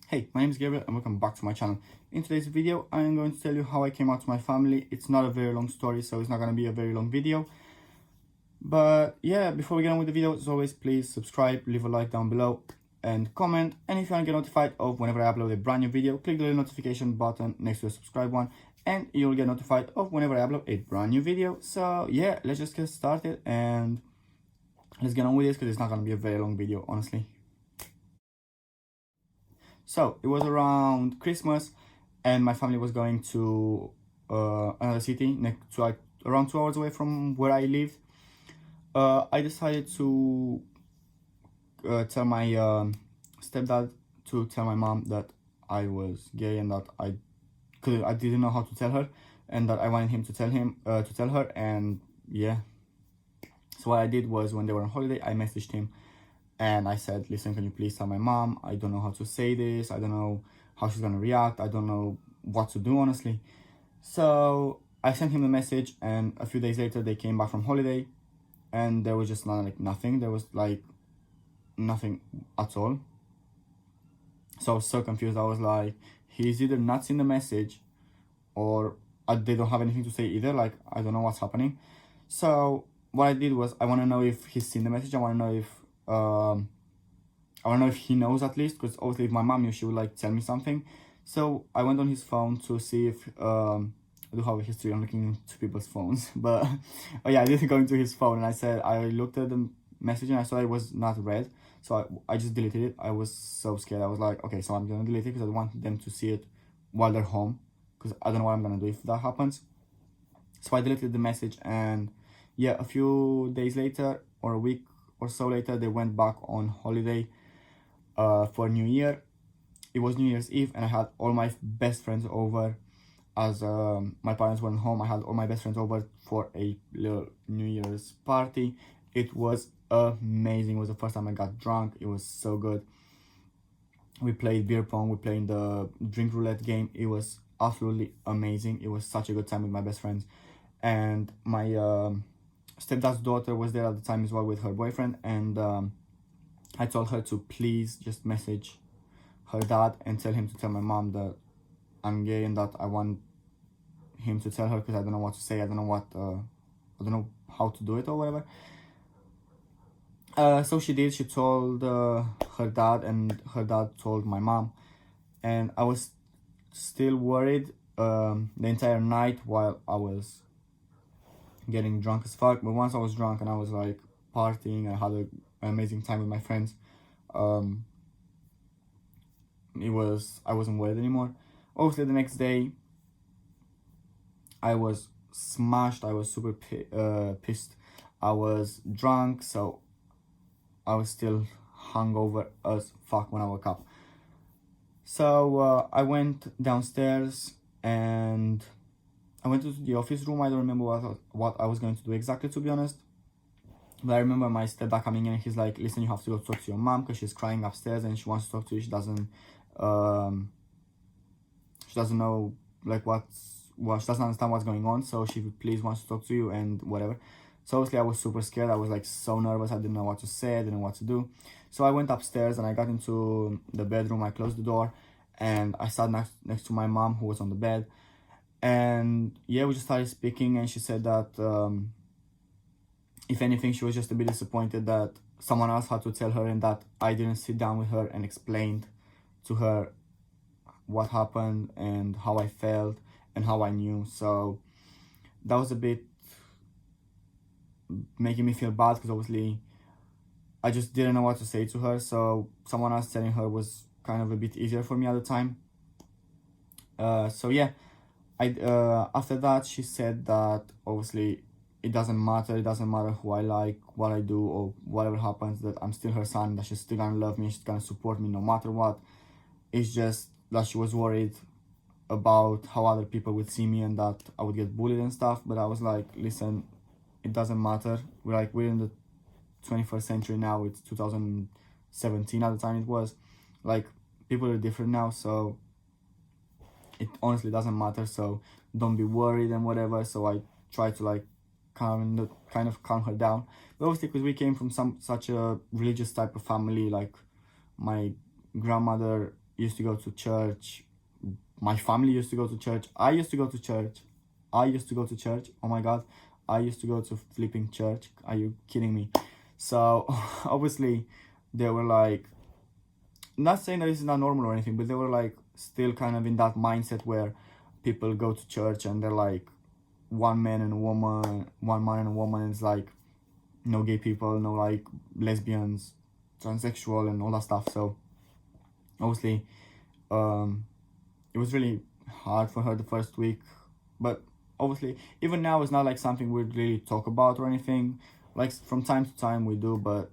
Hey, my name is Gabriel and welcome back to my channel. In today's video, I am going to tell you how I came out to my family. It's not a very long story, so it's not going to be a very long video. But yeah, before we get on with the video, as always, please subscribe, leave a like down below and comment. And if you want to get notified of whenever I upload a brand new video, click the little notification button next to the subscribe one and you'll get notified of whenever I upload a brand new video. So yeah, let's just get started and let's get on with this because it's not going to be a very long video, honestly. So it was around Christmas and my family was going to another city next to around 2 hours away from where I live. I decided to tell my stepdad to tell my mom that I was gay and that I didn't know how to tell her and that I wanted him to tell her. And yeah, so what I did was, when they were on holiday, I messaged him and I said, listen, can you please tell my mom? I don't know how to say this. I don't know how she's gonna react. I don't know what to do, honestly. So I sent him the message, and a few days later they came back from holiday and there was just nothing. There was like nothing at all. So I was so confused. I was like, he's either not seen the message or they don't have anything to say either. Like, I don't know what's happening. So what I did was, I want to know if he's seen the message. I want to know if he knows, at least, because obviously if my mom knew, she would like tell me something. So I went on his phone to see if I do have a history on looking into people's phones, but oh yeah, I did go into his phone and I looked at the message and I saw it was not read, so I just deleted it. I was so scared. I was like, okay, so I'm gonna delete it because I want them to see it while they're home, because I don't know what I'm gonna do if that happens. So I deleted the message, and yeah, a few days later or a week or so later, they went back on holiday for New Year. It was New Year's Eve and I had all my best friends over. As my parents weren't home, I had all my best friends over for a little New Year's party. It was amazing. It was the first time I got drunk. It was so good. We played beer pong, we played the drink roulette game. It was absolutely amazing. It was such a good time with my best friends. And my stepdad's daughter was there at the time as well with her boyfriend, and I told her to please just message her dad and tell him to tell my mom that I'm gay and that I want him to tell her, because I don't know what to say. I don't know how to do it or whatever. So she did. She told her dad, and her dad told my mom, and I was still worried the entire night while I was getting drunk as fuck. But once I was drunk and I was like partying, I had an amazing time with my friends. I wasn't worried anymore. Obviously the next day I was smashed. I was super pissed. I was drunk, so I was still hungover as fuck when I woke up. So I went downstairs and I went to the office room. I don't remember what I was going to do exactly, to be honest. But I remember my stepdad coming in and he's like, listen, you have to go talk to your mom because she's crying upstairs and she wants to talk to you. She doesn't know like she doesn't understand what's going on, so she please wants to talk to you and whatever. So obviously I was super scared. I was like so nervous. I didn't know what to say. I didn't know what to do. So I went upstairs and I got into the bedroom. I closed the door and I sat next to my mom, who was on the bed. And yeah, we just started speaking, and she said that if anything, she was just a bit disappointed that someone else had to tell her and that I didn't sit down with her and explained to her what happened and how I felt and how I knew. So that was a bit making me feel bad, because obviously I just didn't know what to say to her. So someone else telling her was kind of a bit easier for me at the time. So yeah, after that she said that obviously it doesn't matter who I like, what I do, or whatever happens, that I'm still her son, that she's still gonna love me, she's gonna support me no matter what. It's just that she was worried about how other people would see me and that I would get bullied and stuff. But I was like, listen, it doesn't matter. We're in the 21st century now. It's 2017 at the time. It was like, people are different now, so it honestly doesn't matter. So don't be worried and whatever. So I tried to like kind of calm her down. But obviously, because we came from such a religious type of family, like my grandmother used to go to church. My family used to go to church. I used to go to church. I used to go to church. Oh my god. I used to go to flipping church. Are you kidding me? So obviously they were like, not saying that this is not normal or anything, but they were like still kind of in that mindset where people go to church and they're like one man and a woman, one man and a woman, and it's like no gay people, no like lesbians, transsexual and all that stuff. So obviously it was really hard for her the first week, but obviously even now it's not like something we really talk about or anything. Like from time to time we do, but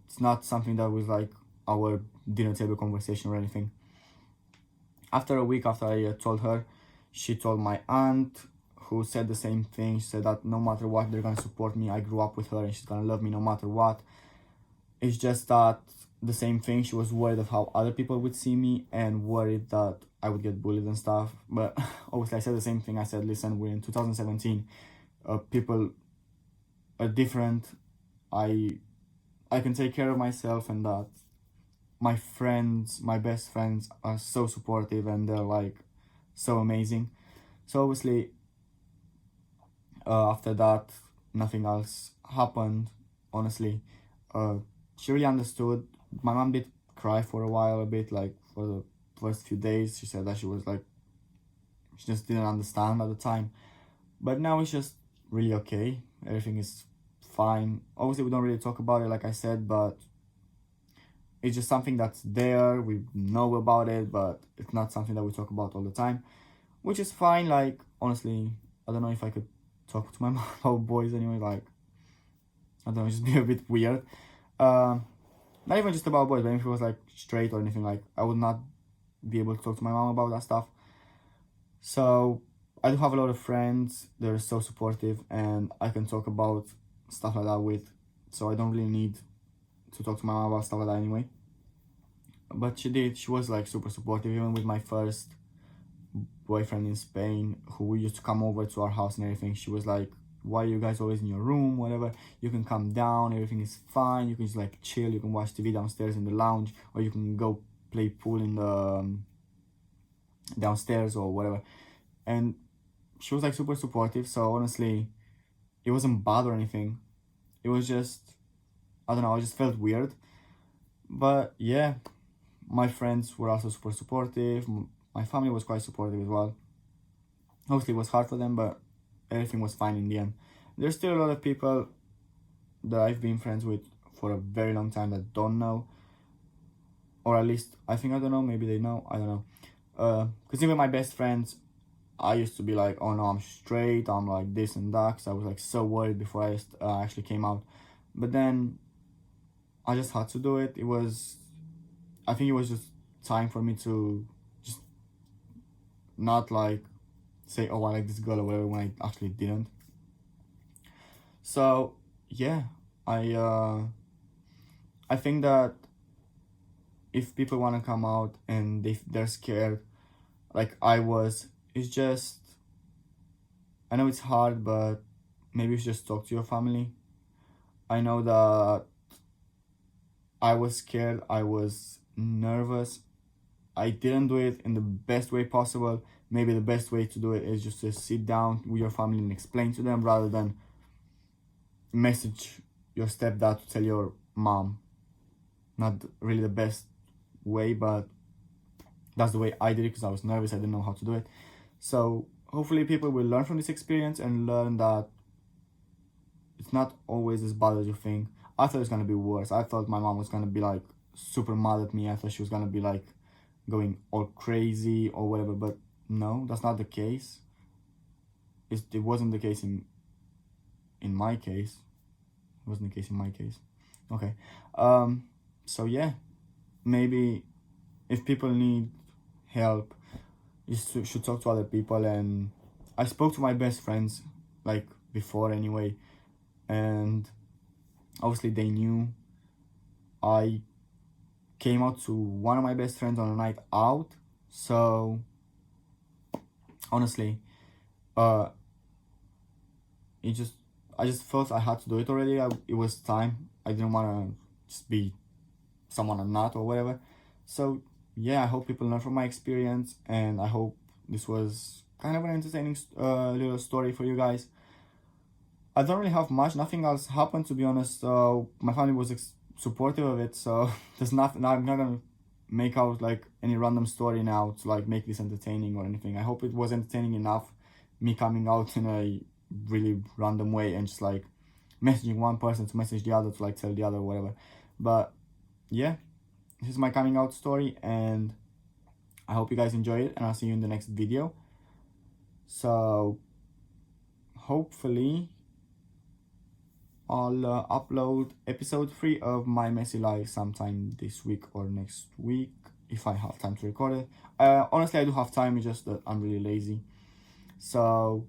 it's not something that was like our dinner table conversation or anything. After a week after I told her, she told my aunt, who said the same thing. She said that no matter what, they're gonna support me. I grew up with her and she's gonna love me no matter what. It's just that the same thing, she was worried of how other people would see me and worried that I would get bullied and stuff. But obviously I said the same thing. I said, listen, we're in 2017, people are different. I can take care of myself, and that my friends, my best friends, are so supportive and they're like so amazing. So obviously after that nothing else happened, honestly. She really understood. My mom did cry for a while, a bit, like for the first few days. She said that she was like, she just didn't understand at the time, but now it's just really okay. Everything is fine. Obviously we don't really talk about it, like I said, but it's just something that's there. We know about it, but it's not something that we talk about all the time, which is fine. Like honestly, I don't know if I could talk to my mom about boys anyway. Like I don't know, just be a bit weird. Not even just about boys, but if it was like straight or anything, like I would not be able to talk to my mom about that stuff. So I do have a lot of friends. They're so supportive and I can talk about stuff like that with, so I don't really need to talk to my mom about stuff like that anyway. But she was like super supportive, even with my first boyfriend in Spain, who used to come over to our house and everything. She was like, why are you guys always in your room, whatever, you can come down, everything is fine, you can just like chill, you can watch TV downstairs in the lounge, or you can go play pool in the downstairs or whatever. And she was like super supportive. So honestly, it wasn't bad or anything. It was just, I don't know, I just felt weird. But yeah, my friends were also super supportive. My family was quite supportive as well. Obviously it was hard for them, but everything was fine in the end. There's still a lot of people that I've been friends with for a very long time that don't know, or at least I think I don't know, maybe they know, I don't know. Because even my best friends, I used to be like, oh no, I'm straight, I'm like this and that, because I was like so worried before I actually came out. But then I just had to do it. I think it was just time for me to just not like say, oh, I like this girl or whatever, when I actually didn't. So yeah, I think that if people want to come out and they're scared like I was, it's just, I know it's hard, but maybe you should just talk to your family. I know that I was scared, I was nervous, I didn't do it in the best way possible. Maybe the best way to do it is just to sit down with your family and explain to them, rather than message your stepdad to tell your mom. Not really the best way, but that's the way I did it, because I was nervous, I didn't know how to do it. So hopefully people will learn from this experience and learn that it's not always as bad as you think. I thought it was gonna be worse. I thought my mom was gonna be like super mad at me. I thought she was gonna be like going all crazy or whatever, but no, that's not the case. It wasn't the case in my case. It wasn't the case in my case. Okay. So yeah, maybe if people need help, you should talk to other people. And I spoke to my best friends like before anyway, and obviously they knew. I came out to one of my best friends on a night out, so honestly I just felt I had to do it already. It was time. I didn't want to just be someone I'm not or whatever. So yeah, I hope people learn from my experience, and I hope this was kind of an entertaining little story for you guys. I don't really have much. Nothing else happened, to be honest. My family was supportive of it, so there's nothing. I'm not gonna make out like any random story now to like make this entertaining or anything. I hope it was entertaining enough. Me coming out in a really random way and just like messaging one person to message the other to like tell the other whatever. But yeah, this is my coming out story, and I hope you guys enjoy it, and I'll see you in the next video. So hopefully I'll upload episode 3 of my messy life sometime this week or next week if I have time to record it. Honestly, I do have time, it's just that I'm really lazy. So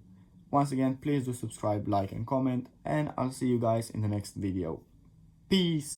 once again, please do subscribe, like and comment, and I'll see you guys in the next video. Peace.